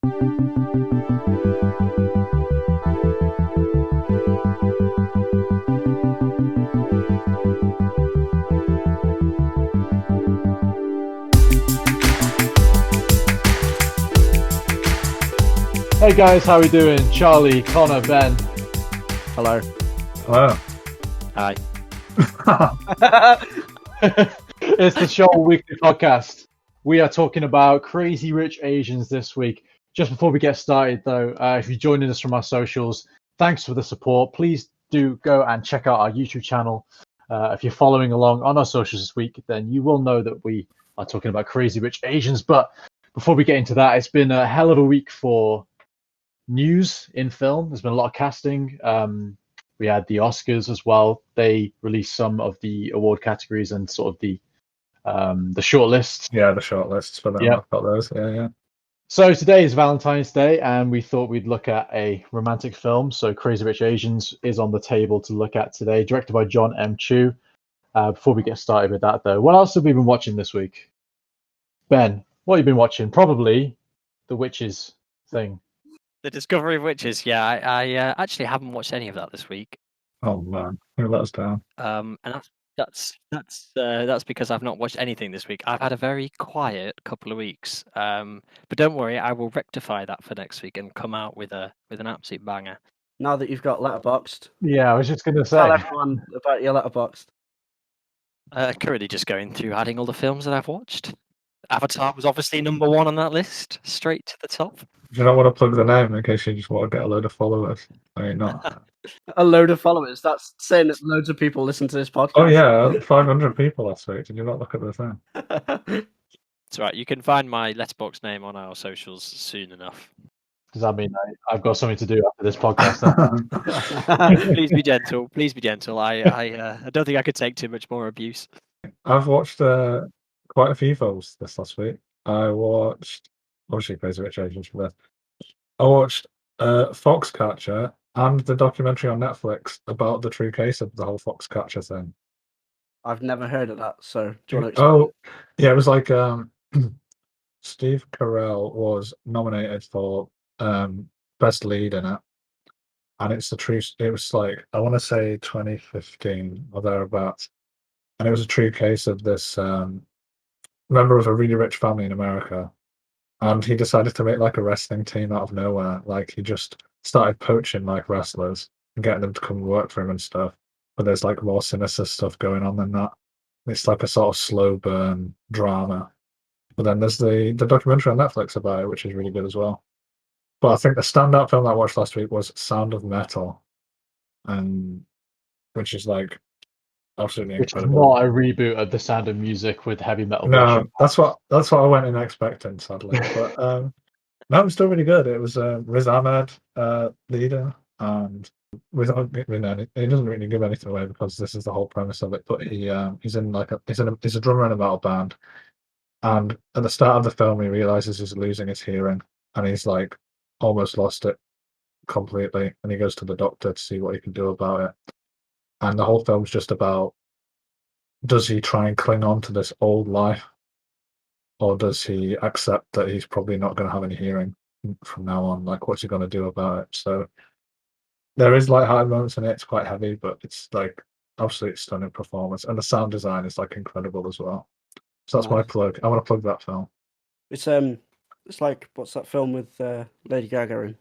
Hey guys, how we doing? Charlie, Connor, Ben. Hello. Hello. Hi. It's the Shoal Weekly Podcast. We are talking about Crazy Rich Asians this week. Just before we get started, though, if you're joining us from our socials, thanks for the support. Please do go and check out our YouTube channel. If you're following along on our socials this week, then you will know that we are talking about Crazy Rich Asians. But before we get into that, it's been a hell of a week for news in film. There's been a lot of casting. We had the Oscars as well. They released some of the award categories and sort of the short lists. Yeah, the short lists for them. Yeah. I've got those. Yeah. So today is Valentine's Day, and we thought we'd look at a romantic film. So Crazy Rich Asians is on the table to look at today, directed by John M. Chu. Before we get started with that, though, what else have we been watching this week? Ben, what have you been watching? Probably The Witches thing. The Discovery of Witches. Yeah, I actually haven't watched any of that this week. Oh man, who let us down? And that's because I've not watched anything this week. I've had a very quiet couple of weeks. But don't worry, I will rectify that for next week and come out with an absolute banger. Now that you've got Letterboxd, Yeah, I was just going to say. tell everyone about your Letterboxd. Currently just going through adding all the films that I've watched. Avatar was obviously number one on that list, straight to the top. Do you not want to plug the name in case you just want to get a load of followers? I mean, not. A load of followers. That's saying that loads of people listen to this podcast. Oh yeah, 500 people last week. Did you not look at the thing? That's right. You can find my Letterboxd name on our socials soon enough. Does that mean I've got something to do after this podcast? Please be gentle. Please be gentle. I don't think I could take too much more abuse. I've watched quite a few films this last week. I watched obviously Crazy Rich Asians for this. I watched Foxcatcher and the documentary on Netflix about the true case of the whole Foxcatcher thing. I've never heard of that, so do you want to Oh, yeah, it was like Steve Carell was nominated for best lead in it, and it's the true. It was like I want to say 2015 or thereabouts, and it was a true case of this member of a really rich family in America, and he decided to make like a wrestling team out of nowhere. Like he just started poaching like wrestlers and getting them to come work for him and stuff. But there's like more sinister stuff going on than that. It's like a sort of slow burn drama. But then there's the documentary on Netflix about it, which is really good as well. But I think the standout film I watched last week was Sound of Metal, and which is like absolutely Which is incredible. not a reboot of The Sound of Music with heavy metal. No, that's what I went in expecting, sadly. But no, it was still really good. It was Riz Ahmed leader, and without he doesn't really give anything away because this is the whole premise of it. But he's a drummer in a metal band, and at the start of the film he realizes he's losing his hearing, and he's like almost lost it completely, and he goes to the doctor to see what he can do about it. And the whole film's just about, does he try and cling on to this old life, or does he accept that he's probably not going to have any hearing from now on? Like, what's he going to do about it? So there is light-hearted moments in it. It's quite heavy, but it's like absolutely stunning performance, and the sound design is like incredible as well. So that's my plug. I want to plug that film. It's like, what's that film with Lady Gaga in?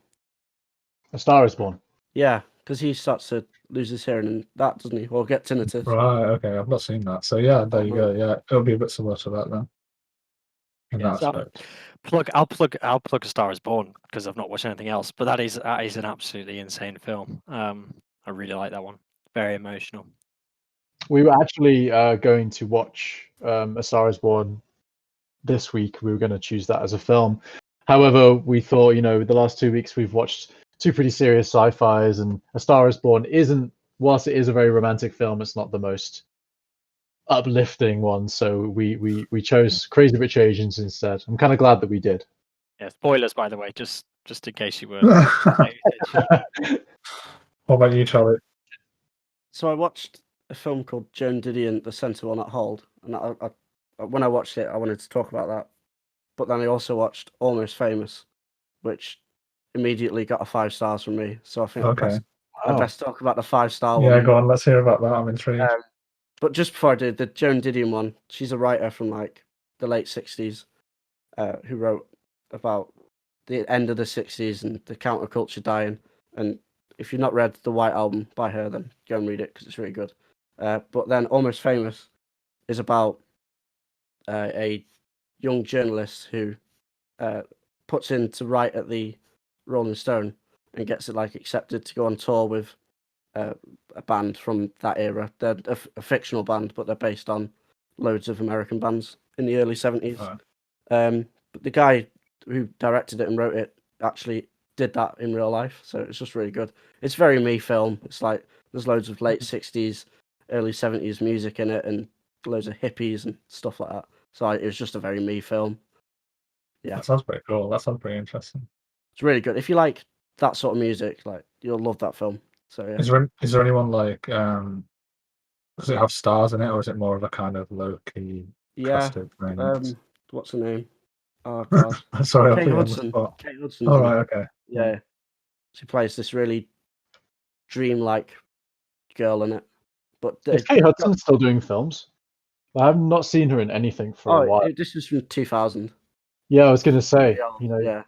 A Star Is Born. Yeah, because he starts to lose his hearing and that, doesn't he? Or get tinnitus. Right, okay, I've not seen that. So yeah, there you go. Yeah, it'll be a bit similar to that then. I'll plug A Star Is Born because I've not watched anything else. But that is an absolutely insane film. I really like that one. Very emotional. We were actually going to watch A Star Is Born this week. We were going to choose that as a film. However, we thought, the last 2 weeks we've watched two pretty serious sci-fis, and A Star Is Born whilst it is a very romantic film, it's not the most uplifting one. So we chose Crazy Rich Asians instead. I'm kind of glad that we did. Yeah, spoilers, by the way, just in case you were. What about you, Charlie? So I watched a film called Joan Didion, The Centre Will Not Hold, and when I watched it, I wanted to talk about that. But then I also watched Almost Famous, which immediately got a 5 stars from me. So I think Okay. I Wow. best talk about the 5-star Yeah, one. go on. Let's hear about that. I'm intrigued. But just before I do, the Joan Didion one, she's a writer from like the late 60s who wrote about the end of the 60s and the counterculture dying. And if you've not read the White Album by her, then go and read it because it's really good. But then Almost Famous is about a young journalist who puts in to write at the Rolling Stone and gets it like accepted to go on tour with a band from that era. They're a fictional band, but they're based on loads of American bands in the early 70s. Right. But the guy who directed it and wrote it actually did that in real life, so it's just really good. It's very me film. It's like there's loads of late 60s, early 70s music in it and loads of hippies and stuff like that. So it was just a very me film. Yeah, That sounds pretty cool. That sounds pretty interesting. it's really good. If you like that sort of music, like you'll love that film. So yeah. Is there anyone like does it have stars in it, or is it more of a kind of low key Yeah. crested thing? What's her name? Oh God. Sorry, I Kate put you on the Hudson. spot. Kate Hudson. Oh, right, okay. Yeah. She plays this really dreamlike girl in it. But Is Kate Hudson still doing films? I have not seen her in anything for a while. this was from 2000. Yeah, I was going to say, Yeah.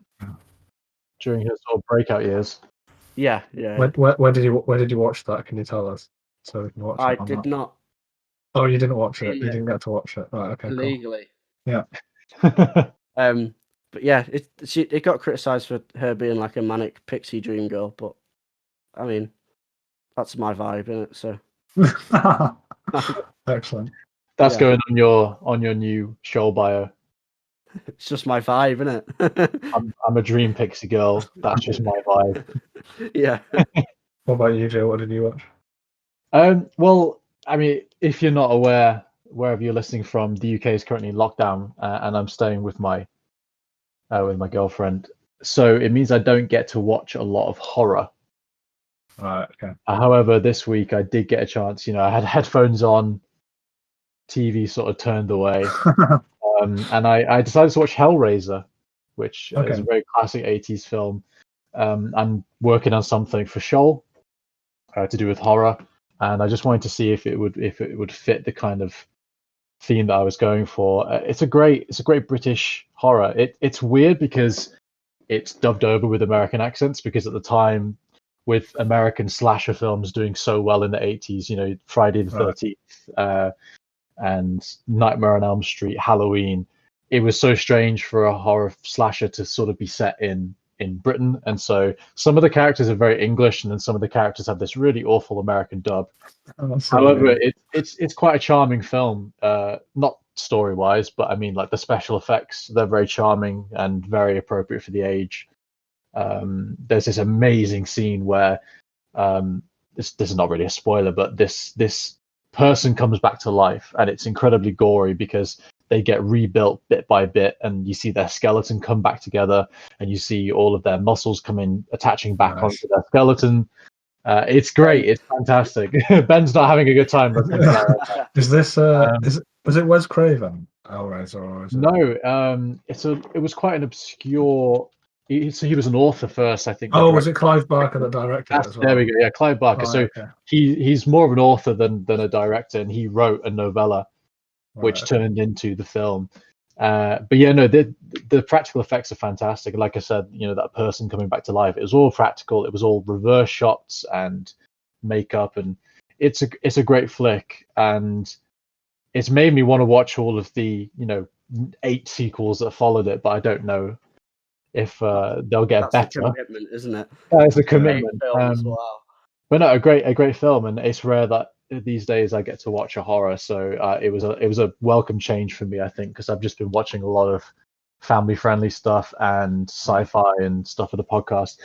during her sort of breakout years. Yeah. Where did you watch that? Can you tell us so we can watch I it on did that? not Oh, you didn't watch it. You Yeah. didn't get to watch it. Right. Okay. Cool. illegally. Yeah. But yeah, it got criticised for her being like a manic pixie dream girl, but I mean, that's my vibe, isn't it? So Excellent. That's Yeah. going on your new Shoal bio. it's just my vibe, isn't it? I'm a dream pixie girl. That's just my vibe. Yeah. What about you, Joe? What did you watch? Well, I mean, if you're not aware, wherever you're listening from, the UK is currently in lockdown, and I'm staying with my girlfriend. So it means I don't get to watch a lot of horror. Right. Okay. However, this week I did get a chance. I had headphones on, TV sort of turned away, and I decided to watch Hellraiser, which is a very classic 80s film. I'm working on something for Shoal to do with horror, and I just wanted to see if it would fit the kind of theme that I was going for. It's a great British horror. It's weird because it's dubbed over with American accents, because at the time, with American slasher films doing so well in the 80s, Friday the 13th and Nightmare on Elm Street, Halloween, it was so strange for a horror slasher to sort of be set in Britain. And so some of the characters are very English, and then some of the characters have this really awful American dub. However, it's quite a charming film, not story wise, but I mean, like the special effects, they're very charming and very appropriate for the age. There's this amazing scene where this is not really a spoiler, but this person comes back to life, and it's incredibly gory because they get rebuilt bit by bit, and you see their skeleton come back together, and you see all of their muscles attaching back onto their skeleton. It's great. It's fantastic. Ben's not having a good time. Is this was it Wes Craven? Hellraiser, or is it? No, it was quite an obscure. He was an author first, I think. Oh, was it Clive Barker that directed it as well? There we go. Yeah, Clive Barker. So he's more of an author than a director, and he wrote a novella, which turned into the film. But yeah, no, the practical effects are fantastic. Like I said, that person coming back to life, it was all practical. It was all reverse shots and makeup, and it's a great flick, and it's made me want to watch all of the 8 sequels that followed it. But I don't know if they'll get better. That's a commitment, isn't it? It's a commitment. Wow. But no, a great film, and it's rare that these days I get to watch a horror. So it was a welcome change for me, I think, because I've just been watching a lot of family friendly stuff and sci-fi and stuff for the podcast.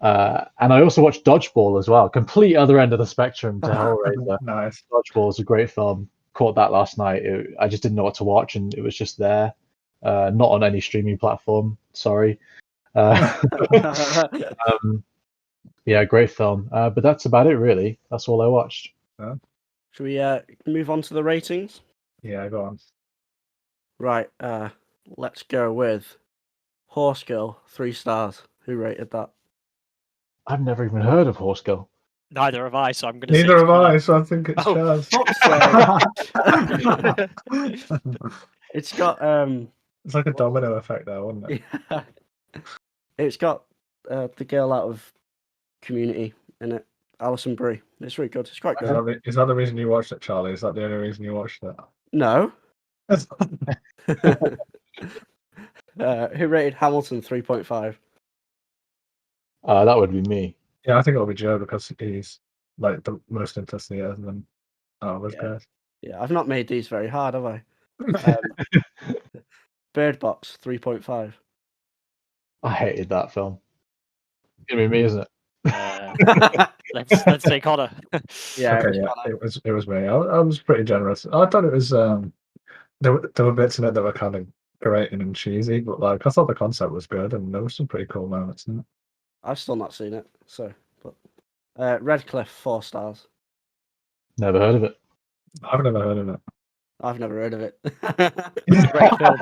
And I also watched Dodgeball as well, complete other end of the spectrum to Hellraiser. Nice. Dodgeball is a great film. Caught that last night. I just didn't know what to watch, and it was just there. Not on any streaming platform. Sorry. Yeah, great film. But that's about it, really. That's all I watched. Should we move on to the ratings? Yeah, go on. Right. Let's go with Horse Girl, 3 stars. Who rated that? I've never even heard of Horse Girl. Neither have I, so I'm going to say. Neither it's have Connor. I, so I think it's Oh, Chaz. Fuck's sake. It's got It's like a domino effect there, wasn't it? yeah. It's got the girl out of Community in it, Alison Brie. It's really good. It's quite good. Is that the reason you watched it, Charlie? Is that the only reason you watched it? No. Who rated Hamilton 3.5? That would be me. Yeah, I think it'll be Joe because he's like the most interested in it than those guys. Yeah, I've not made these very hard, have I? Bird Box 3.5. I hated that film. It's gonna be me, isn't it? Let's say Connor. Yeah, Okay, it was me. I was pretty generous. I thought it was there were bits in it that were kind of grating and cheesy, but like I thought the concept was good and there were some pretty cool moments in it. I've still not seen it, so. But Redcliffe 4 stars. Never heard of it. I've never heard of it. I've never heard of it. It's a great film.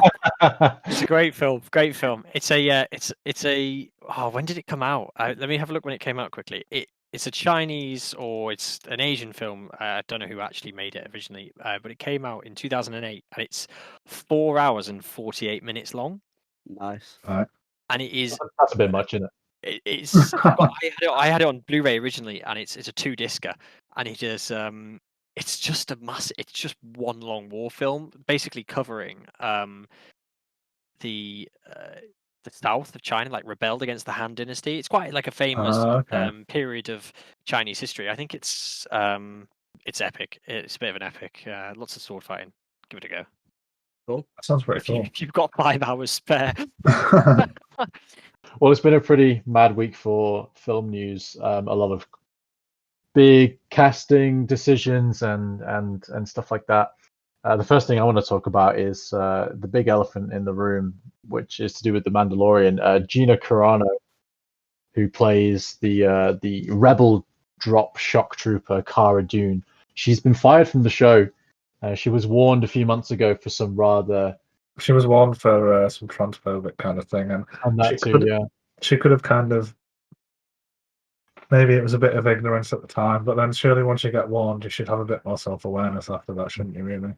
It's a great film. Great film. It's a. Oh, when did it come out? Let me have a look when it came out quickly. It's a Chinese or it's an Asian film. I don't know who actually made it originally, but it came out in 2008, and it's 4 hours and 48 minutes long. Nice. And it is. That's a bit much, isn't it? It's. I had it on Blu-ray originally, and it's a 2-discer, and it is. It's just it's just one long war film, basically covering the south of China, like rebelled against the Han Dynasty. It's quite like a famous period of Chinese history. I think it's epic. It's a bit of an epic. Lots of sword fighting. Give it a go. Cool. That sounds pretty cool. If you've got 5 hours spare. Well, it's been a pretty mad week for film news. A lot of big casting decisions and stuff like that. The first thing I want to talk about is the big elephant in the room, which is to do with the Mandalorian. Gina Carano, who plays the rebel drop shock trooper Cara Dune, she's been fired from the show. She was warned a few months ago for some rather. She was warned for some transphobic kind of thing, and that too, yeah. She could have kind of. Maybe it was a bit of ignorance at the time, but then surely once you get warned, you should have a bit more self-awareness after that, shouldn't you, really?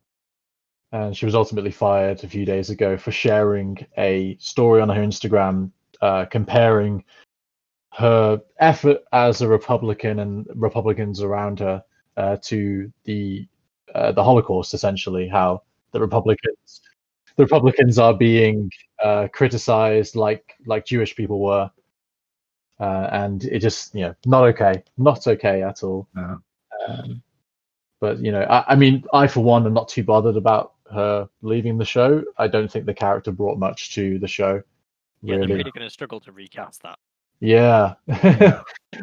And she was ultimately fired a few days ago for sharing a story on her Instagram comparing her effort as a Republican and Republicans around her to the Holocaust, essentially, how the Republicans are being criticized like Jewish people were. And it just, not okay at all. No. But I mean, I for one am not too bothered about her leaving the show. I don't think the character brought much to the show. Yeah, really. they're really going to struggle to recast that. Yeah,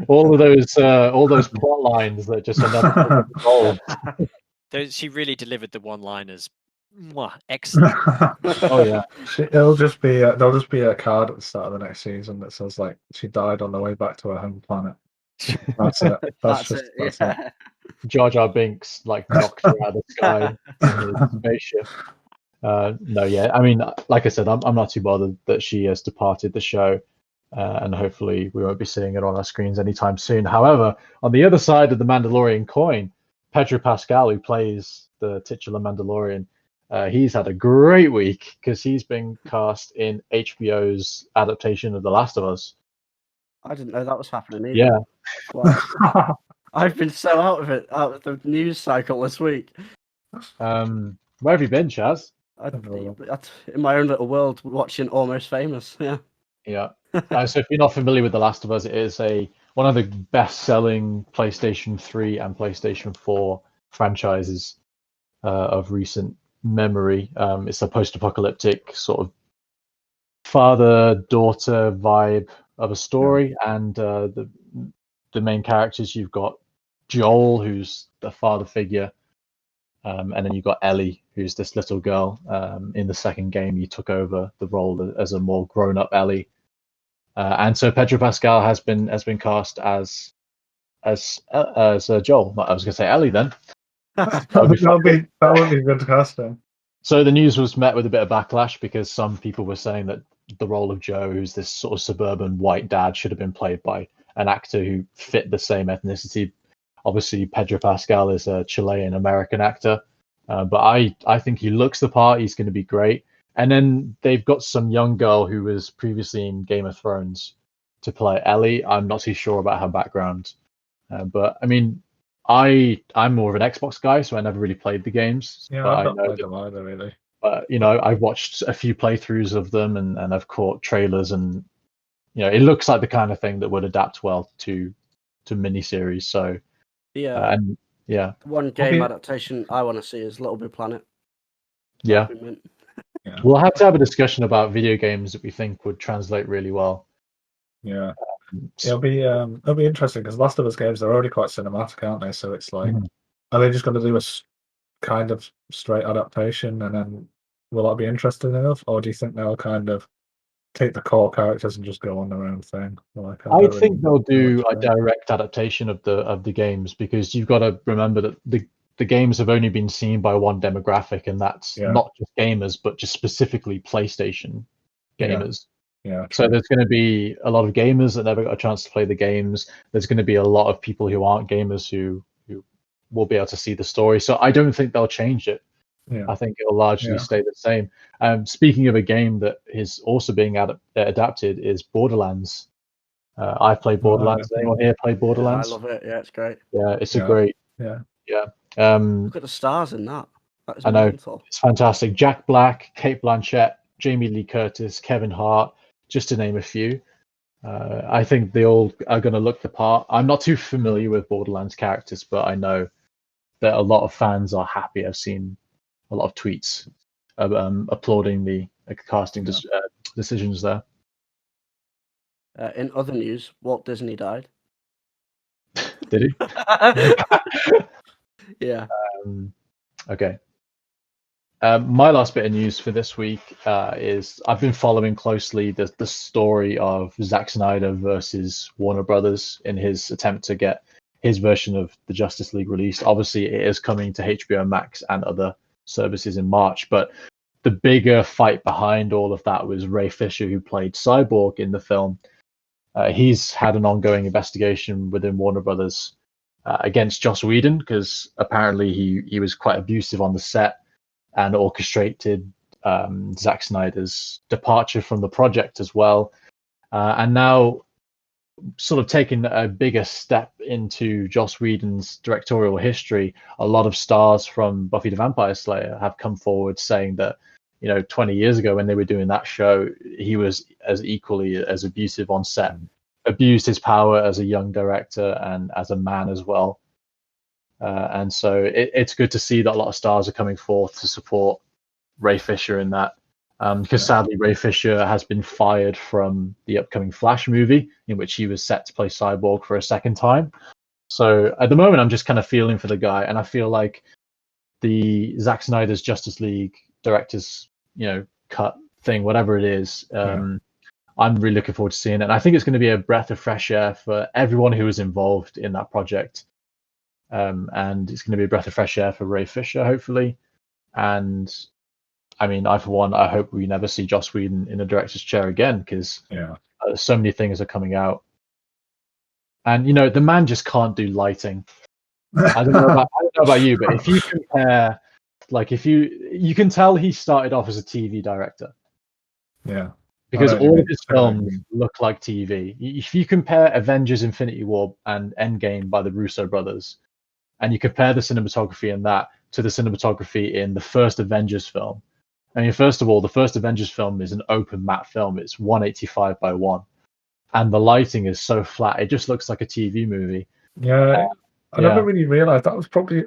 all those plot lines that just are never involved. She really delivered the one-liners. Excellent. Oh yeah. There'll just be a card at the start of the next season that says like she died on the way back to her home planet. That's it. That's it. Jar Jar Binks like knocked her out of the sky in his spaceship. No, yeah. I mean, like I said, I'm not too bothered that she has departed the show, and hopefully we won't be seeing it on our screens anytime soon. However, on the other side of the Mandalorian coin, Pedro Pascal, who plays the titular Mandalorian, he's had a great week because he's been cast in HBO's adaptation of The Last of Us. I didn't know that was happening either. Yeah. Wow. I've been so out of the news cycle this week. Where have you been, Chaz? In my own little world, watching Almost Famous. Yeah. Yeah. So if you're not familiar with The Last of Us, it is one of the best-selling PlayStation 3 and PlayStation 4 franchises of recent memory. It's a post-apocalyptic sort of father-daughter vibe of a story, and the main characters, you've got Joel, who's the father figure, and then you've got Ellie, who's this little girl. In the second game, you took over the role as a more grown-up Ellie, and so Pedro Pascal has been cast as Joel. I was going to say Ellie then. that would be good casting. So the news was met with a bit of backlash because some people were saying that the role of Joe, who's this sort of suburban white dad, should have been played by an actor who fit the same ethnicity. Obviously, Pedro Pascal is a Chilean American actor, but I think he looks the part. He's going to be great. And then they've got some young girl who was previously in Game of Thrones to play Ellie. I'm not too sure about her background, but I mean, I'm more of an Xbox guy, so I never really played the games. Yeah, but I've not played them either, really. But I've watched a few playthroughs of them, and I've caught trailers, and it looks like the kind of thing that would adapt well to miniseries. So Yeah. and yeah, One game adaptation I want to see is Little Big Planet. yeah. Yeah. We'll have to have a discussion about video games that we think would translate really well. Yeah. It'll be interesting because Last of Us games are already quite cinematic, aren't they? So it's like, are they just going to do a kind of straight adaptation, and then will that be interesting enough, or do you think they'll kind of take the core characters and just go on their own thing? Like, I think they'll do a direct adaptation of the games, because you've got to remember that the games have only been seen by one demographic, and that's not just gamers, but just specifically PlayStation gamers. Yeah. So there's going to be a lot of gamers that never got a chance to play the games. There's going to be a lot of people who aren't gamers who will be able to see the story. So I don't think they'll change it. Yeah. I think it'll largely stay the same. Speaking of a game that is also being adapted, is Borderlands. I've played Borderlands. Anyone here played Borderlands? I love it. Yeah, it's great. Yeah, it's a great. Yeah. Look at the stars in that. That is I know. mental. It's fantastic. Jack Black, Kate Blanchett, Jamie Lee Curtis, Kevin Hart, just to name a few. I think they all are going to look the part. I'm not too familiar with Borderlands characters, but I know that a lot of fans are happy. I've seen a lot of tweets applauding the casting decisions there. In other news, Walt Disney died. Did he? Yeah. Okay. My last bit of news for this week is I've been following closely the story of Zack Snyder versus Warner Brothers in his attempt to get his version of the Justice League released. Obviously, it is coming to HBO Max and other services in March, but the bigger fight behind all of that was Ray Fisher, who played Cyborg in the film. He's had an ongoing investigation within Warner Brothers against Joss Whedon, because apparently he was quite abusive on the set and orchestrated Zack Snyder's departure from the project as well. And now, sort of taking a bigger step into Joss Whedon's directorial history, a lot of stars from Buffy the Vampire Slayer have come forward saying that 20 years ago when they were doing that show, he was as equally as abusive on set, abused his power as a young director and as a man as well. And so it's good to see that a lot of stars are coming forth to support Ray Fisher in that, because sadly Ray Fisher has been fired from the upcoming Flash movie, in which he was set to play Cyborg for a second time. So at the moment, I'm just kind of feeling for the guy, and I feel like the Zack Snyder's Justice League director's cut thing, whatever it is, I'm really looking forward to seeing it. And I think it's going to be a breath of fresh air for everyone who was involved in that project. And it's going to be a breath of fresh air for Ray Fisher, hopefully. And I mean, I hope we never see Joss Whedon in a director's chair again, because so many things are coming out. And the man just can't do lighting. I don't know about you, but if you compare, like, if you can tell he started off as a TV director. Yeah. Because all of his films look like TV. If you compare Avengers Infinity War and Endgame by the Russo brothers, and you compare the cinematography in that to the cinematography in the first Avengers film, I mean, first of all, the first Avengers film is an open matte film. It's 185 by 1. And the lighting is so flat. It just looks like a TV movie. Yeah. I never really realised that was probably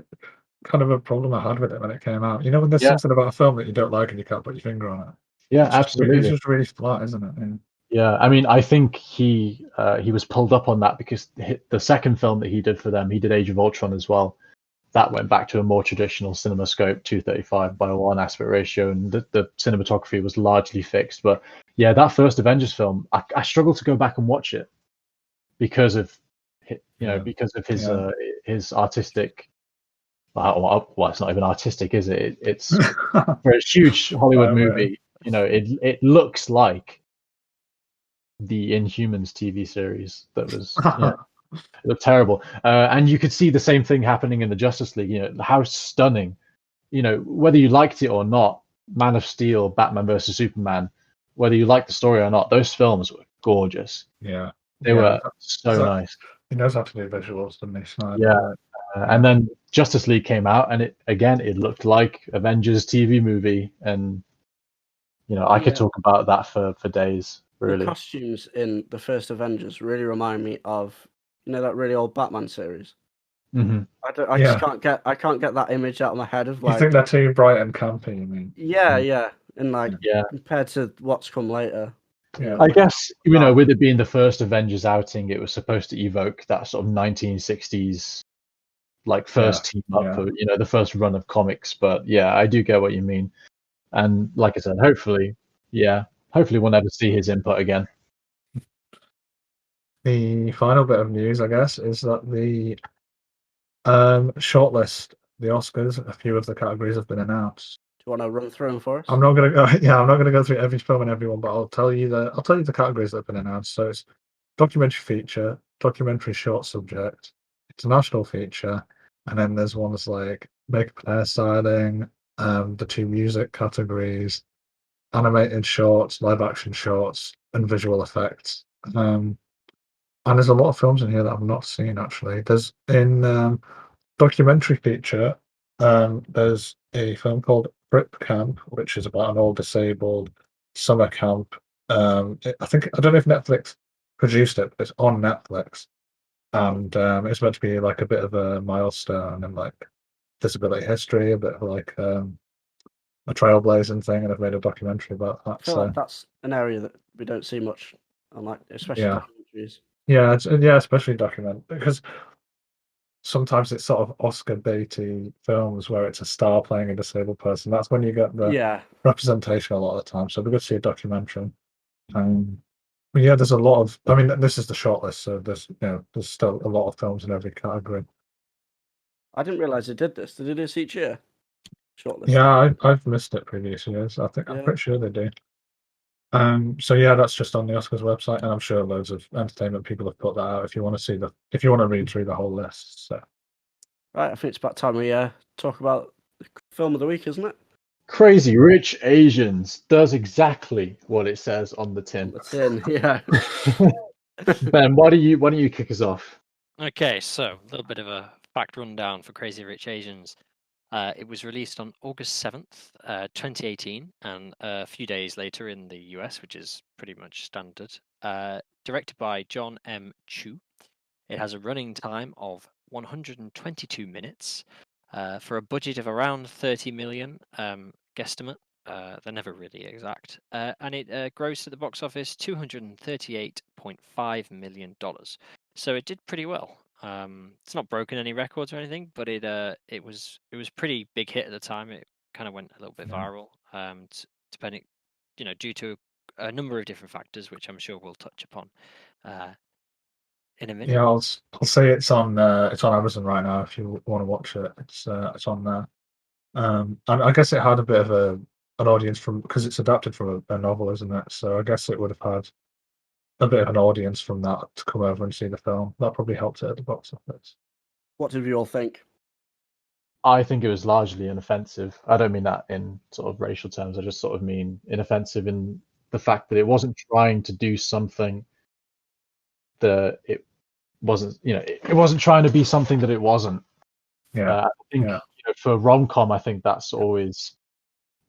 kind of a problem I had with it when it came out. When there's something about a film that you don't like and you can't put your finger on it. Yeah, absolutely. It's just really flat, isn't it? Yeah, I mean, I think he was pulled up on that because the second film that he did for them, he did Age of Ultron as well. That went back to a more traditional CinemaScope 235 by 1 aspect ratio, and the cinematography was largely fixed. But yeah, that first Avengers film, I struggle to go back and watch it because of his artistic. Well, it's not even artistic, is it? It's for a huge Hollywood movie. It looks like the Inhumans TV series that was it looked terrible. And you could see the same thing happening in the Justice League. How stunning. Whether you liked it or not, Man of Steel, Batman versus Superman, whether you liked the story or not, those films were gorgeous. Yeah. They were so nice. He knows how to do visuals, doesn't he, Snyder? Yeah. And then Justice League came out, and it looked like Avengers TV movie, and I could talk about that for days. Really, the costumes in the first Avengers really remind me of that really old Batman series. Mm-hmm. I just can't get that image out of my head of like. You think they're too bright and campy? You mean? Yeah, and compared to what's come later. Yeah, I guess with it being the first Avengers outing, it was supposed to evoke that sort of 1960s first team up for the first run of comics. But yeah, I do get what you mean, and like I said, hopefully we'll never see his input again. The final bit of news, I guess, is that the shortlist, the Oscars, a few of the categories have been announced. Do you want to run through them for us? I'm not gonna go. Yeah, I'm not gonna go through every film and everyone, but I'll tell you the categories that have been announced. So it's documentary feature, documentary short subject, international feature, and then there's ones like makeup and hairstyling, the two music categories, animated shorts, live action shorts, and visual effects. And there's a lot of films in here that I've not seen actually. There's in documentary feature, there's a film called Prep Camp, which is about an old disabled summer camp. I don't know if Netflix produced it, but it's on Netflix, and it's meant to be like a bit of a milestone in like disability history, a bit of like a trailblazing thing, and I've made a documentary about that. I feel like that's an area that we don't see much on, like especially documentaries. Yeah, especially because sometimes it's sort of Oscar baity films where it's a star playing a disabled person. That's when you get the representation a lot of the time. So it'd be good to see a documentary. But yeah, there's a lot of. I mean, this is the shortlist, so there's still a lot of films in every category. I didn't realize they did this. Did they do this each year? Shortlist. Yeah, I've missed it previous years. I'm pretty sure they do. So yeah, that's just on the Oscars website, and I'm sure loads of entertainment people have put that out if you want to read through the whole list. So right, I think it's about time we talk about the film of the week, isn't it? Crazy Rich Asians does exactly what it says on the tin. Yeah. Ben, why don't you kick us off? Okay, so a little bit of a fact rundown for Crazy Rich Asians. It was released on August 7th, 2018, and a few days later in the US, which is pretty much standard. Directed by John M. Chu. It has a running time of 122 minutes for a budget of around 30 million, guesstimate. They're never really exact. And it grossed at the box office $238.5 million. So it did pretty well. It's not broken any records or anything, but it was pretty big hit at the time. It kind of went a little bit viral, depending, due to a number of different factors, which I'm sure we'll touch upon in a minute. Yeah, I'll say it's on Amazon right now if you want to watch it. It's on there. And I guess it had a bit of an audience because it's adapted from a novel, isn't it? So I guess it would have had a bit of an audience from that to come over and see the film. That probably helped it at the box office. What did you all think? I think it was largely inoffensive. I don't mean that in sort of racial terms. I just sort of mean inoffensive in the fact that it wasn't trying to do something that it wasn't. It wasn't trying to be something that it wasn't. Yeah. I think for rom-com, I think that's always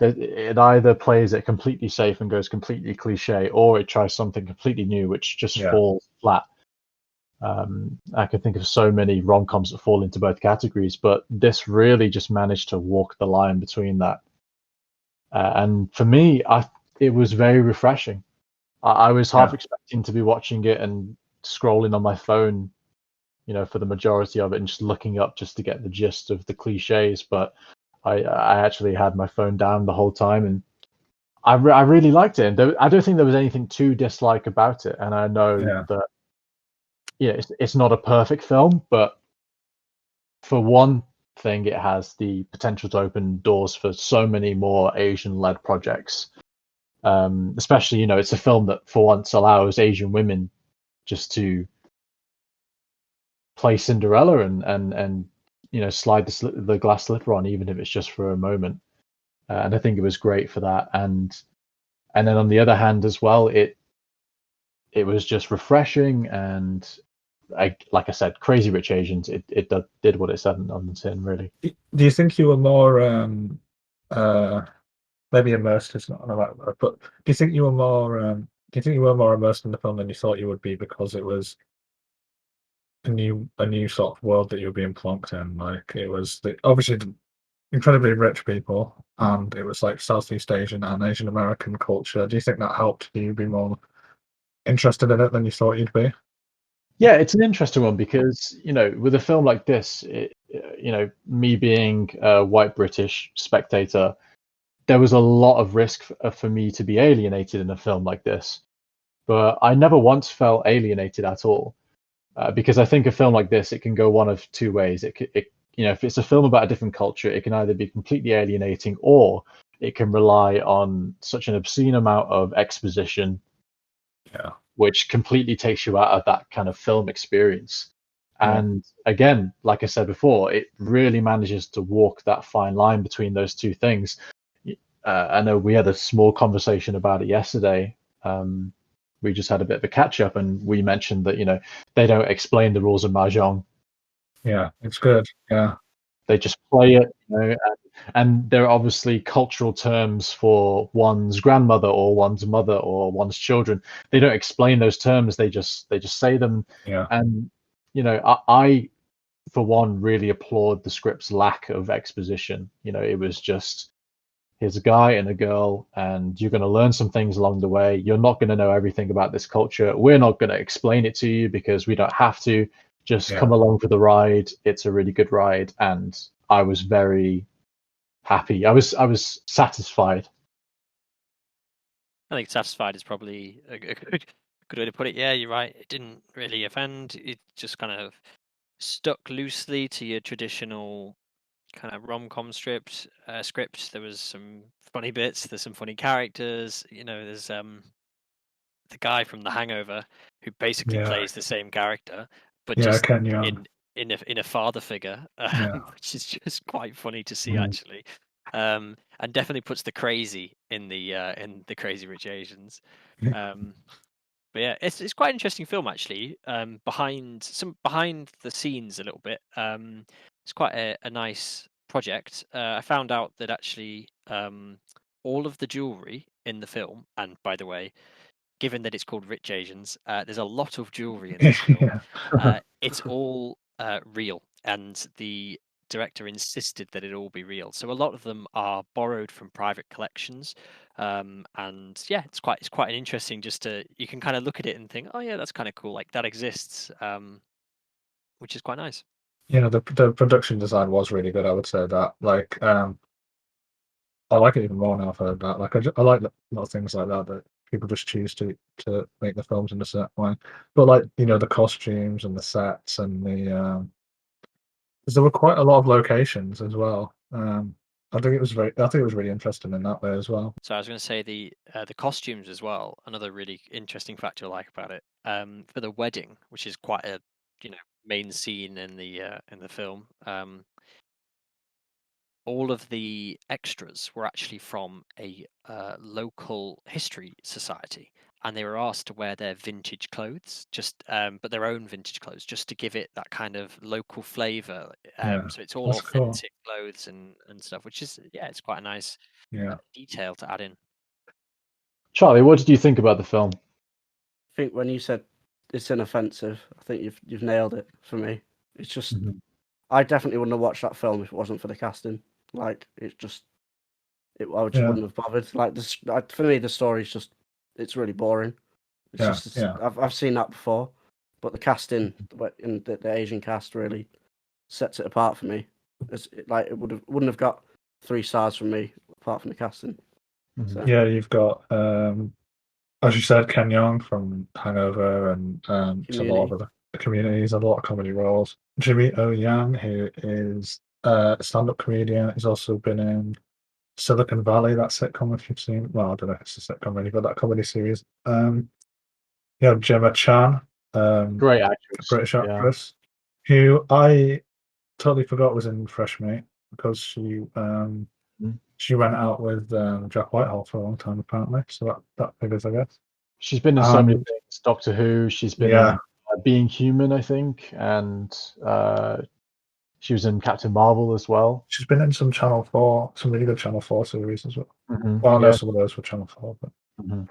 it either plays it completely safe and goes completely cliche, or it tries something completely new, which just falls flat. I can think of so many rom-coms that fall into both categories, but this really just managed to walk the line between that. And for me, it was very refreshing. I was half expecting to be watching it and scrolling on my phone, for the majority of it, and just looking up just to get the gist of the cliches, but I actually had my phone down the whole time, and I really liked it. And I don't think there was anything to dislike about it. And I know that it's not a perfect film, but for one thing, it has the potential to open doors for so many more Asian-led projects. Especially, it's a film that for once allows Asian women just to play Cinderella and slide the glass slipper on, even if it's just for a moment. And I think it was great for that. And then on the other hand as well, it was just refreshing, and like I said, Crazy Rich Asians, it did what it said on the tin, really. Do you think you were more maybe immersed is not the right word, but do you think you were more immersed in the film than you thought you would be because it was a new sort of world that you were being plonked in? Like it was obviously incredibly rich people, and it was like Southeast Asian and Asian American culture. Do you think that helped you be more interested in it than you thought you'd be? Yeah, it's an interesting one because, with a film like this, me being a white British spectator, there was a lot of risk for me to be alienated in a film like this. But I never once felt alienated at all, because I think a film like this, it can go one of two ways. If it's a film about a different culture, it can either be completely alienating, or it can rely on such an obscene amount of exposition, which completely takes you out of that kind of film experience. And again, like I said before, it really manages to walk that fine line between those two things. I know we had a small conversation about it yesterday. We just had a bit of a catch up, and we mentioned that they don't explain the rules of mahjong. Yeah, it's good. Yeah, they just play it, and there are obviously cultural terms for one's grandmother or one's mother or one's children. They don't explain those terms; they just say them. Yeah. And I for one really applaud the script's lack of exposition. It was just, here's a guy and a girl, and you're going to learn some things along the way. You're not going to know everything about this culture. We're not going to explain it to you because we don't have to. Just come along for the ride. It's a really good ride, and I was very happy. I was satisfied. I think satisfied is probably a good way to put it. Yeah, you're right. It didn't really offend. It just kind of stuck loosely to your traditional kind of rom-com script. There was some funny bits. There's some funny characters. There's the guy from The Hangover who basically plays the same character, but just Ken Jeong. in a father figure, which is just quite funny to see actually. And definitely puts the crazy in the Crazy Rich Asians. But yeah, it's quite an interesting film actually. Behind the scenes a little bit. It's quite a nice project. I found out that actually all of the jewelry in the film, and by the way, given that it's called Rich Asians, there's a lot of jewelry in this film. It's all real, and the director insisted that it all be real. So a lot of them are borrowed from private collections, and yeah, it's quite an interesting. You can kind of look at it and think, oh yeah, that's kind of cool. Like that exists, which is quite nice. The production design was really good. I would say that. Like, I like it even more now I've heard that. Like, I like a lot of things like that people just choose to make the films in a certain way. But like, the costumes and the sets and the 'cause there were quite a lot of locations as well. I think it was really interesting in that way as well. So I was going to say the costumes as well. Another really interesting factor I like about it. For the wedding, which is quite a main scene in the film. All of the extras were actually from a local history society, and they were asked to wear their vintage clothes, but their own vintage clothes, just to give it that kind of local flavor. So it's all authentic clothes and stuff, which is it's quite a nice detail to add in. Charlie, what did you think about the film? I think when you said it's inoffensive, I think you've nailed it for me. It's just I definitely wouldn't have watched that film if it wasn't for the casting. Like I just wouldn't have bothered. Like this, for me, the story's it's really boring. I've seen that before, but the casting in the Asian cast really sets it apart for me. It wouldn't have got 3 stars from me apart from the casting. So. Yeah, you've got as you said, Ken Jeong from Hangover and a lot of other communities, a lot of comedy roles. Jimmy O Yang, who is a stand-up comedian, he's also been in Silicon Valley, that sitcom, if you've seen. Well, I don't know if it's a sitcom really, but that comedy series. You have Gemma Chan, Great a actress. British Yeah. actress, who I totally forgot was in Fresh Meat because she went out with Jack Whitehall for a long time apparently. So that figures, I guess. She's been in so many things. Doctor Who. She's been in Being Human, I think, and she was in Captain Marvel as well. She's been in some Channel 4, some really good Channel 4 series as well. Mm-hmm. Well, I know some of those were Channel 4, but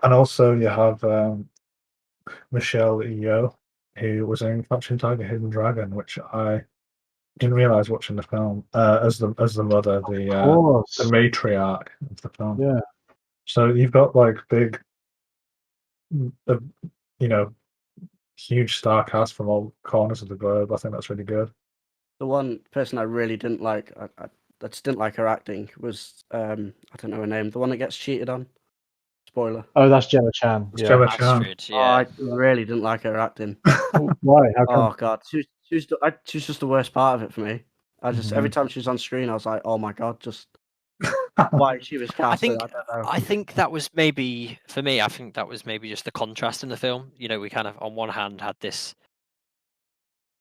and also you have Michelle Yeoh, who was in Crouching Tiger, Hidden Dragon, which I didn't realize watching the film as the mother, the matriarch of the film. Yeah. So you've got like big, huge star cast from all corners of the globe. I think that's really good. The one person I really didn't like, I just didn't like her acting, was I don't know her name, the one that gets cheated on. Spoiler. Oh, that's Gemma Chan. It's Gemma Chan. Astrid, Oh, I really didn't like her acting. Why? How come? Oh god, she was just the worst part of it for me. I just every time she was on screen, I was like, oh my god, just why she was casted. I think that was maybe for me. I think that was maybe just the contrast in the film. You know, we kind of on one hand had this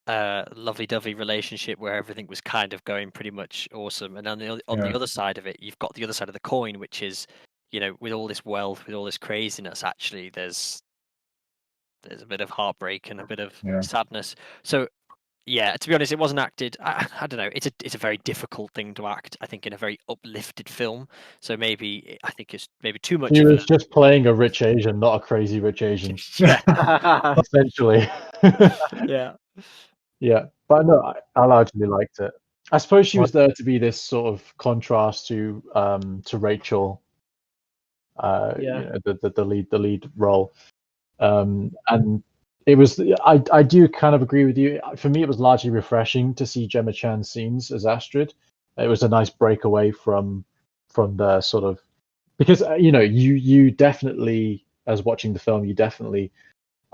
lovey-dovey relationship where everything was kind of going pretty much awesome, and on the other side of it, you've got the other side of the coin, which is, you know, with all this wealth, with all this craziness, actually, there's a bit of heartbreak and a bit of sadness. So, yeah, to be honest, it wasn't acted. I don't know. It's a very difficult thing to act, I think, in a very uplifted film. So maybe I think it's maybe too much. He was just playing a rich Asian, not a crazy rich Asian. Essentially. Yeah. Yeah, but no, I largely liked it. I suppose she was there to be this sort of contrast to Rachel. You know, the lead role. And it was, I do kind of agree with you. For me, it was largely refreshing to see Gemma Chan's scenes as Astrid. It was a nice breakaway from the sort of, because you know, you definitely, as watching the film, you definitely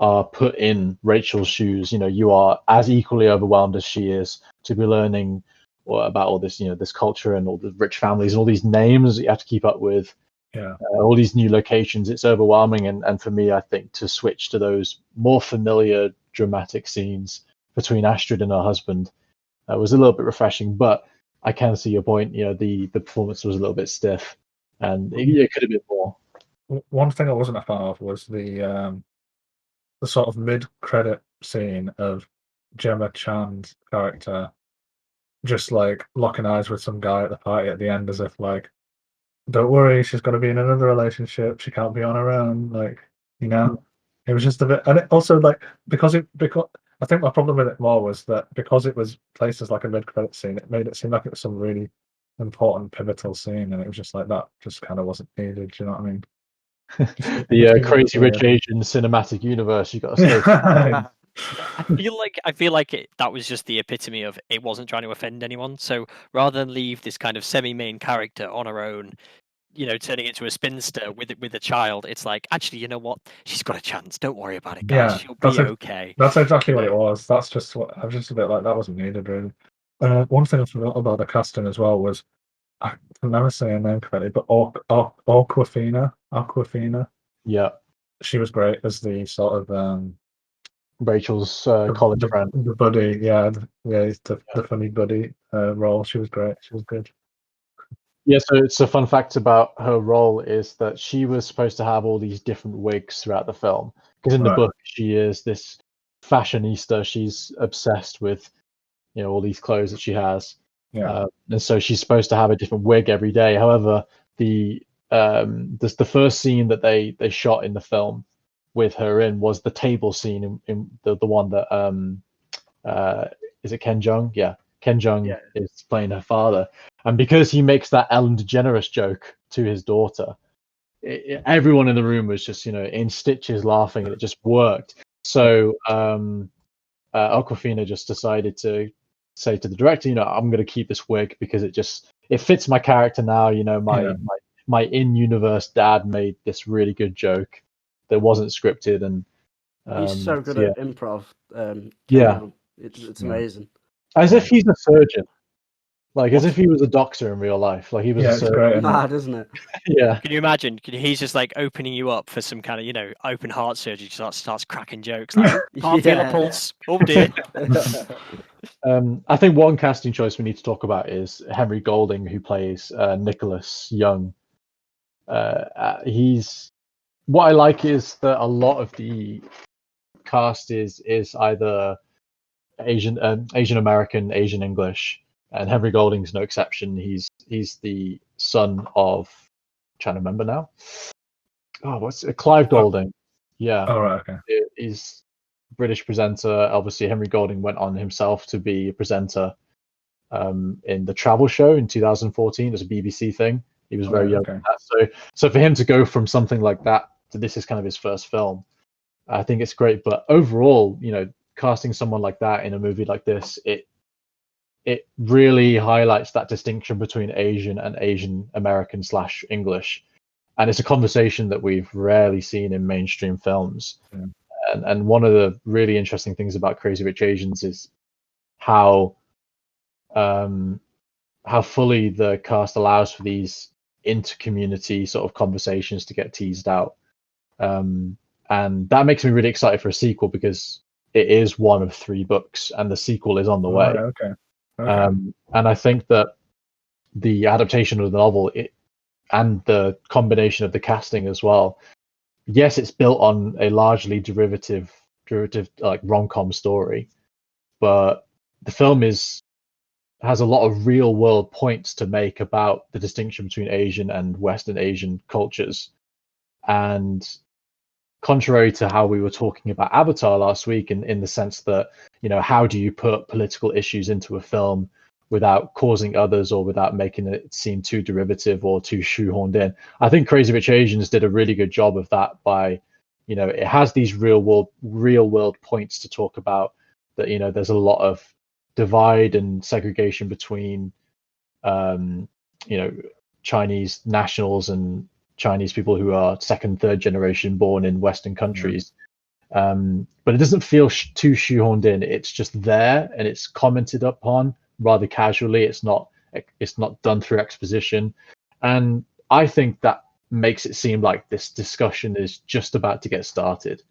are put in Rachel's shoes. You know, you are as equally overwhelmed as she is to be learning about all this, you know, this culture and all the rich families and all these names that you have to keep up with. All these new locations. It's overwhelming, and for me, I think to switch to those more familiar dramatic scenes between Astrid and her husband was a little bit refreshing. But I can see your point. You know, the performance was a little bit stiff, and it could have been more. One thing I wasn't a fan of was the sort of mid-credit scene of Gemma Chan's character just like locking eyes with some guy at the party at the end, as if like, don't worry, she's going to be in another relationship. She can't be on her own. Like, you know, it was just a bit, and it also like because I think my problem with it more was that because it was placed as like a mid-credit scene, it made it seem like it was some really important pivotal scene, and it was just like that just kind of wasn't needed. Do you know what I mean? The crazy rich Asian cinematic universe. You got to stay. I feel like that was just the epitome of it wasn't trying to offend anyone. So rather than leave this kind of semi-main character on her own, you know, turning into a spinster with a child, it's like, actually, you know what? She's got a chance. Don't worry about it, guys. She'll be okay. That's exactly what it was. That's just what I was just a bit like, that wasn't needed, really. One thing I forgot about the casting as well was, I can never say her name correctly, but Awkwafina. Yeah, she was great as the sort of Rachel's college friend. The buddy, the funny buddy role. She was great. She was good. Yeah, so it's a fun fact about her role is that she was supposed to have all these different wigs throughout the film. Because in the book, she is this fashionista. She's obsessed with, you know, all these clothes that she has. Yeah. And so she's supposed to have a different wig every day. However, the first scene that they shot in the film with her in was the table scene in the one that is it Ken Jeong? Yeah, Ken Jeong is playing her father, and because he makes that Ellen DeGeneres joke to his daughter, everyone in the room was just, you know, in stitches laughing, and it just worked. So Awkwafina just decided to say to the director, you know, I'm going to keep this wig because it fits my character now. You know, my in-universe dad made this really good joke that wasn't scripted, and he's so good at improv. Yeah, it's amazing. As if he's a surgeon. like as if he was a doctor in real life. Like he was Yeah, a it's surgeon. great. Isn't it? Mad, isn't it? Yeah, Can you imagine? He's just like opening you up for some kind of, open heart surgery. Starts cracking jokes like, "Oh, can't feel a Yeah. pulse. Oh dear." I think one casting choice we need to talk about is Henry Golding, who plays Nicholas Young. He's what I like is that a lot of the cast is either Asian American, Asian English, and Henry Golding's no exception. He's the son of, trying to remember now. Oh, what's it? Clive Golding? Yeah, Oh, right, okay. he's British presenter. Obviously, Henry Golding went on himself to be a presenter in the Travel Show in 2014. It was a BBC thing. He was very young. Okay. In that. So for him to go from something like that to this is kind of his first film. I think it's great. But overall, casting someone like that in a movie like this, it really highlights that distinction between Asian and Asian American / English. And it's a conversation that we've rarely seen in mainstream films. Yeah. And one of the really interesting things about Crazy Rich Asians is how fully the cast allows for these inter-community sort of conversations to get teased out. And that makes me really excited for a sequel because it is one of 3 books and the sequel is on the way. Right, okay. And I think that the adaptation of the novel and the combination of the casting as well, yes, it's built on a largely derivative like rom-com story, but the film has a lot of real world points to make about the distinction between Asian and Western Asian cultures. And contrary to how we were talking about Avatar last week, in the sense that, how do you put political issues into a film without causing others or without making it seem too derivative or too shoehorned in? I think Crazy Rich Asians did a really good job of that by, it has these real world points to talk about that, there's a lot of divide and segregation between Chinese nationals and Chinese people who are 2nd, 3rd generation born in Western countries. But it doesn't feel too shoehorned in. It's just there and it's commented upon rather casually. It's not done through exposition, and I think that makes it seem like this discussion is just about to get started.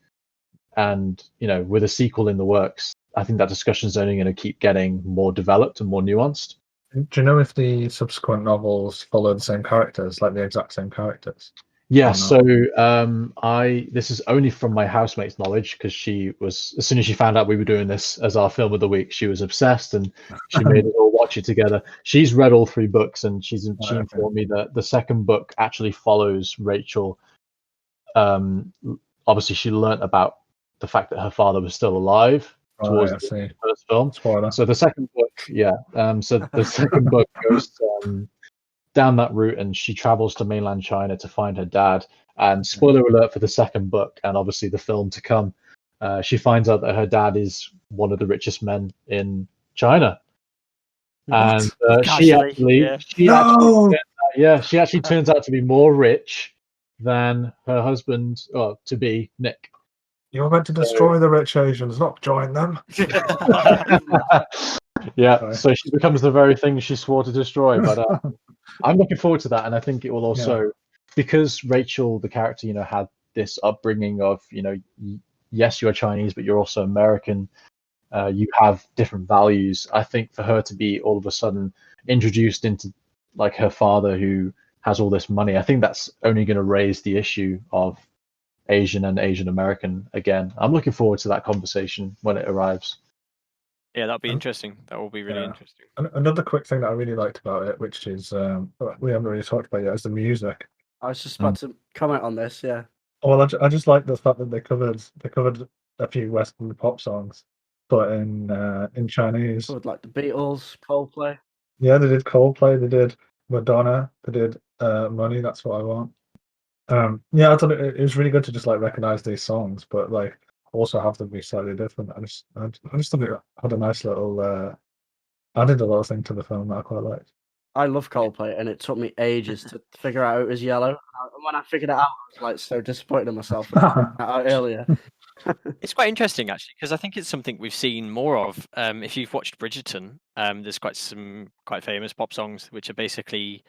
And with a sequel in the works, I think that discussion is only going to keep getting more developed and more nuanced. Do you know if the subsequent novels follow the same characters, like the exact same characters? Yeah, Or so not? this is only from my housemate's knowledge, because she was, as soon as she found out we were doing this as our film of the week, she was obsessed and she made us all watch it together. She's read all 3 books and she informed me that the 2nd book actually follows Rachel. Obviously, she learnt about the fact that her father was still alive towards the first film. Spoiler. So the 2nd book, so the 2nd book goes down that route, and she travels to mainland China to find her dad. And spoiler alert for the 2nd book, and obviously the film to come, she finds out that her dad is one of the richest men in China. And she actually turns out to be more rich than her husband, to be Nick. You're meant to destroy the rich Asians, not join them. So she becomes the very thing she swore to destroy. But I'm looking forward to that, and I think it will also, because Rachel, the character, had this upbringing of, yes, you're Chinese, but you're also American. You have different values. I think for her to be all of a sudden introduced into like her father, who has all this money, I think that's only going to raise the issue of Asian and Asian American again. I'm looking forward to that conversation when it arrives. Yeah, that'll be interesting. That will be really interesting. Another quick thing that I really liked about it, which is we haven't really talked about yet, is the music. I was just about to comment on this. Yeah. Well, I just like the fact that they covered a few Western pop songs, but in Chinese. With like the Beatles, Coldplay. Yeah, they did Coldplay. They did Madonna. They did Money. That's What I Want. I thought it was really good to just like recognize these songs, but like also have them be slightly different. I just thought it had a nice little added a little thing to the film that I quite liked. I love Coldplay, and it took me ages to figure out it was yellow. And when I figured it out, I was like so disappointed in myself for figuring that out earlier. It's quite interesting actually, because I think it's something we've seen more of. If you've watched Bridgerton, there's some quite famous pop songs which are basically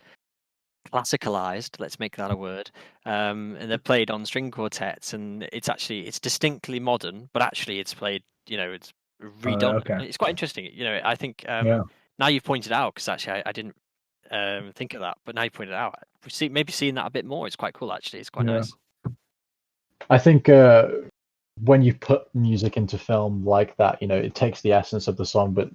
classicalized. Let's make that a word. And they're played on string quartets, and it's distinctly modern, but actually it's played. It's redone. Okay. It's quite interesting. I think Yeah. now you've pointed out, because actually I didn't think of that, but now you pointed it out. Maybe seeing that a bit more. It's quite cool actually. It's quite Yeah. nice. I think when you put music into film like that, it takes the essence of the song, but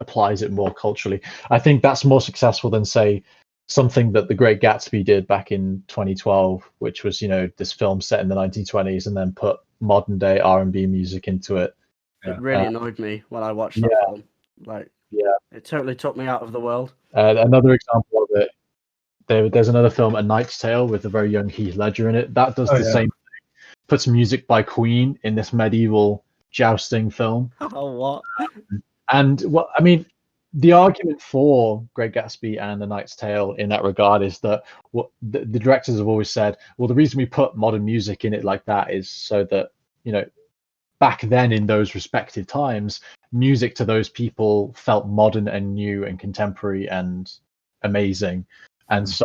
applies it more culturally. I think that's more successful than, say, something that The Great Gatsby did back in 2012, which was this film set in the 1920s and then put modern day R&B music into it. It really annoyed me when I watched that film. It totally took me out of the world. Another example of it, there's another film, A Knight's Tale, with a very young Heath Ledger in it. That does the same thing. Puts music by Queen in this medieval jousting film. Oh, what? And the argument for Great Gatsby and A Knight's Tale in that regard is that what the directors have always said, well, the reason we put modern music in it like that is so that, back then in those respective times, music to those people felt modern and new and contemporary and amazing. And so,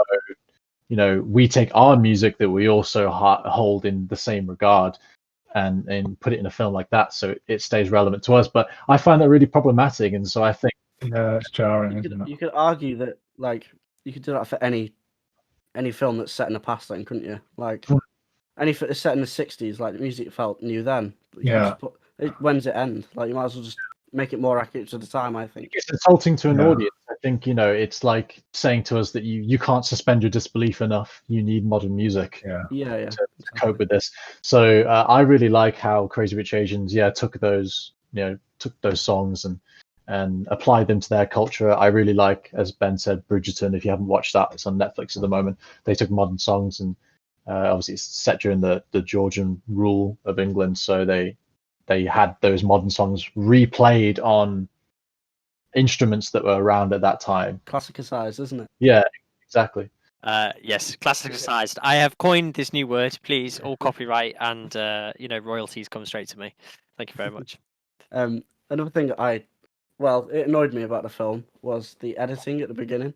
we take our music that we also hold in the same regard and put it in a film like that, so it stays relevant to us. But I find that really problematic, and so I think it's jarring. You could argue that you could do that for any film that's set in the past, then, couldn't you? Any film that's set in the 60s, the music felt new then. When's it end? You might as well just make it more accurate to the time, I think. It's insulting to an audience. I think, it's like saying to us that you can't suspend your disbelief enough. You need modern music to cope with this. So I really like how Crazy Rich Asians, took those songs and applied them to their culture. I really like, as Ben said, Bridgerton. If you haven't watched that, it's on Netflix at the moment. They took modern songs and obviously it's set during the Georgian rule of England, so they had those modern songs replayed on instruments that were around at that time. Classicized, isn't it? Yeah, exactly. Yes, classicized. I have coined this new word. Please, all copyright and royalties come straight to me. Thank you very much. Another thing that it annoyed me about the film was the editing at the beginning.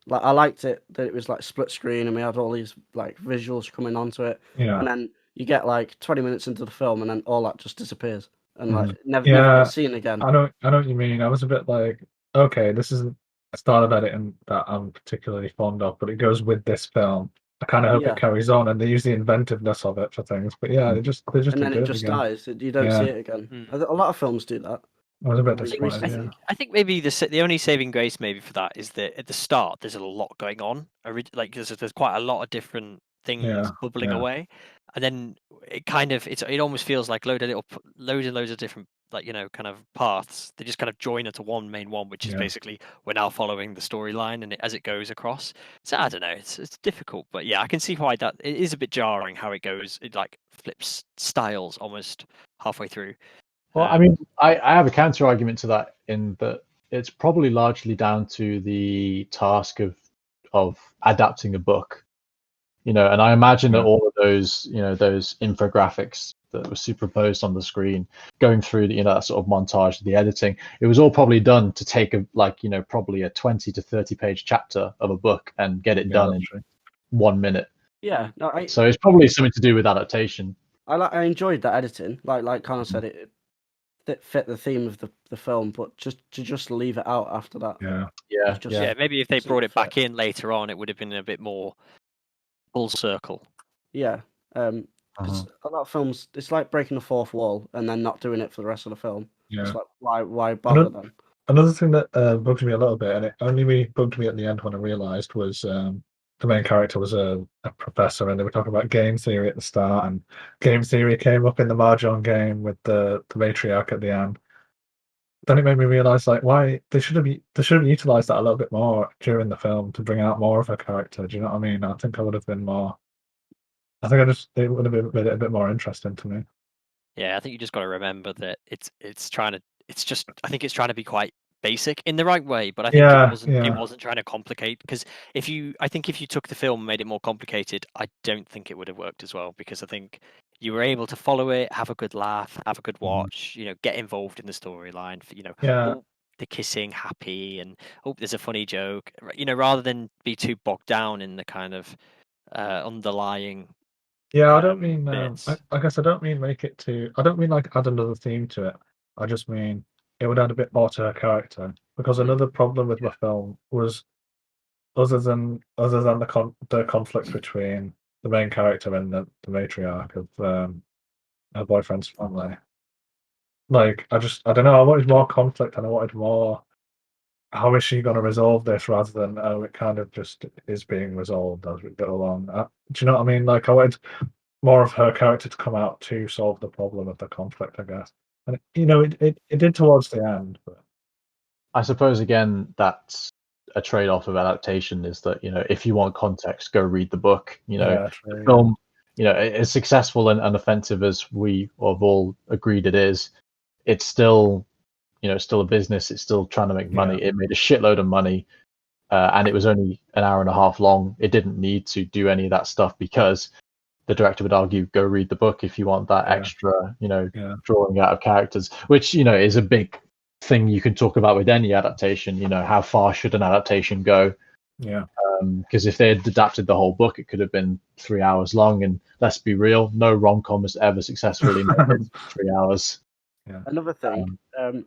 I liked it that it was split screen and we had all these visuals coming onto it, and then you get 20 minutes into the film and then all that just disappears and never gets seen again. I know what you mean. I was a bit okay, this isn't a style of editing that I'm particularly fond of, but it goes with this film. I kind of hope it carries on, and they use the inventiveness of it for things. But they just and then it just dies. You don't see it again. A lot of films do that. I was a bit disappointed. I think maybe the only saving grace maybe for that is that at the start there's a lot going on. There's quite a lot of different things bubbling away, and then it almost feels like loads of different kind of paths. They just kind of join into one main one, which is basically we're now following the storyline and as it goes across. So I don't know, it's difficult, but I can see why that it is a bit jarring how it goes. It flips styles almost halfway through. Well, I have a counter argument to that in that it's probably largely down to the task of adapting a book, and I imagine that all of those, those infographics that were superimposed on the screen, going through that sort of montage, the editing, it was all probably done to take probably a 20 to 30 page chapter of a book and get it done in 1 minute. Yeah, no, so it's probably something to do with adaptation. I enjoyed that editing, like Connor said, it fit the theme of the film, but just leave it out after that. Maybe if they brought it back in later on, it would have been a bit more full circle. A lot of films, it's like breaking the fourth wall and then not doing it for the rest of the film. It's why bother then? Another thing that bugged me a little bit, and it only really bugged me at the end when I realised, was the main character was a professor, and they were talking about game theory at the start, and game theory came up in the Mahjong game with the matriarch at the end. Then it made me realise why they should have utilised that a little bit more during the film to bring out more of her character. Do you know what I mean? I think I would have been more. I think it would have made it a bit more interesting to me. Yeah, I think you just got to remember that it's trying to be quite basic in the right way, but I think it wasn't trying to complicate, because if you took the film and made it more complicated, I don't think it would have worked as well, because I think you were able to follow it, have a good laugh, have a good watch, get involved in the storyline. Yeah. Oh, the kissing, happy, and oh, there's a funny joke. Rather than be too bogged down in the kind of underlying Yeah, I don't mean. bits. I guess I don't mean make it too. I don't mean like add another theme to it. I just mean it would add a bit more to her character. Because another problem with the film was, other than the conflict between the main character and the matriarch of her boyfriend's family. Like, I don't know. I wanted more conflict, and I wanted more. How is she going to resolve this, rather than it kind of just is being resolved as we go along? Do you know what I mean? Like, I wanted more of her character to come out to solve the problem of the conflict, I guess. And it did towards the end, but I suppose again that's a trade-off of adaptation is that if you want context, go read the book. yeah, The true, film, as successful and offensive as we have all agreed it is, it's still still a business. It's still trying to make money. It made a shitload of money, and it was only an hour and a half long. It didn't need to do any of that stuff because the director would argue, go read the book if you want that extra, drawing out of characters, which is a big thing you can talk about with any adaptation. How far should an adaptation go? yeah. Because if they had adapted the whole book, it could have been 3 hours long. And let's be real, no rom-com has ever successfully made it 3 hours. Yeah. Another thing,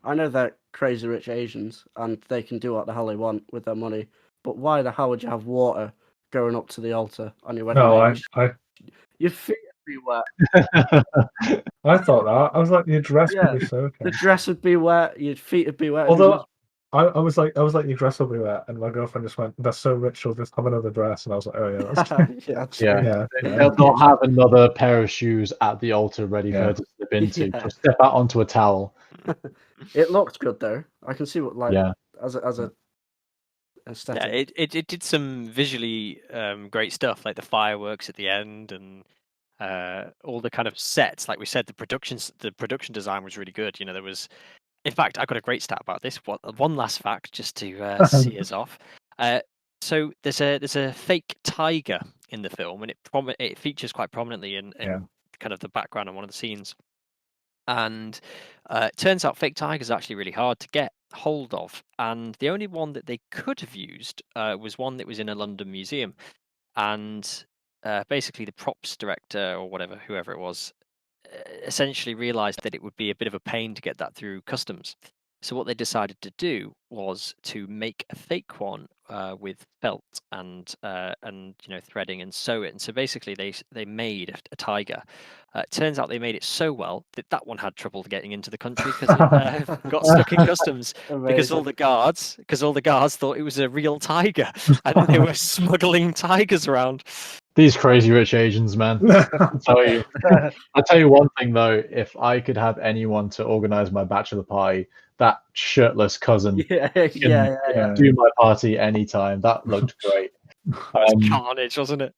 I know they're crazy rich Asians and they can do what the hell they want with their money, but why the hell would you have water going up to the altar on your wedding No, day? Your feet would be wet. I thought that. I was like, your dress would be soaking. The dress would be wet. Your feet would be wet. Although I was like, your dress will be wet, and my girlfriend just went, "That's so rich. She'll just have another dress." And I was like, "Oh yeah, that's They'll not have another pair of shoes at the altar ready for her to slip into. Just step out onto a towel. It looked good though. I can see what as a aesthetic. Yeah, it did some visually great stuff, like the fireworks at the end and all the kind of sets. Like we said, the production design was really good. There was, in fact, I got a great stat about this. One last fact, just to see us off. So there's a fake tiger in the film, and it features quite prominently in kind of the background on one of the scenes. And it turns out fake tigers are actually really hard to get hold of, and the only one that they could have used was one that was in a London museum. And basically the props director or whoever it was, essentially realized that it would be a bit of a pain to get that through customs. So what they decided to do was to make a fake one with felt and threading and sew it. And so basically they made a tiger. It turns out they made it so well that one had trouble getting into the country because it got stuck in customs because all the guards thought it was a real tiger and they were smuggling tigers around. These crazy rich Asians, man. I'll tell you one thing though, if I could have anyone to organize my bachelor party, that shirtless cousin can do my party anytime. That looked great. Carnage, wasn't it?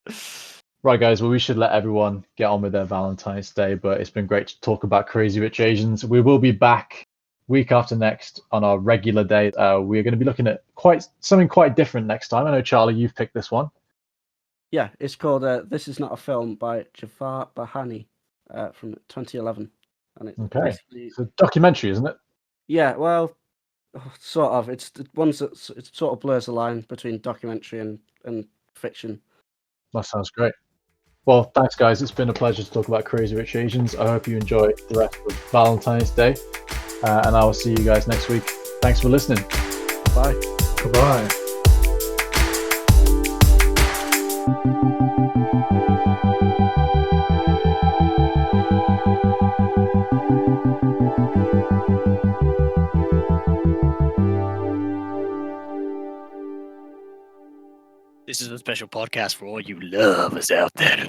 Right, guys. Well, we should let everyone get on with their Valentine's Day, but it's been great to talk about Crazy Rich Asians. We will be back week after next on our regular day. We're going to be looking at something quite different next time. I know, Charlie, you've picked this one. Yeah, it's called This Is Not a Film by Jafar Bahani from 2011. And It's a documentary, isn't it? Yeah, well, sort of. It's the ones that it sort of blurs the line between documentary and fiction. That sounds great. Well, thanks, guys. It's been a pleasure to talk about Crazy Rich Asians. I hope you enjoy the rest of Valentine's Day. And I will see you guys next week. Thanks for listening. Bye. Goodbye. This is a special podcast for all you lovers out there.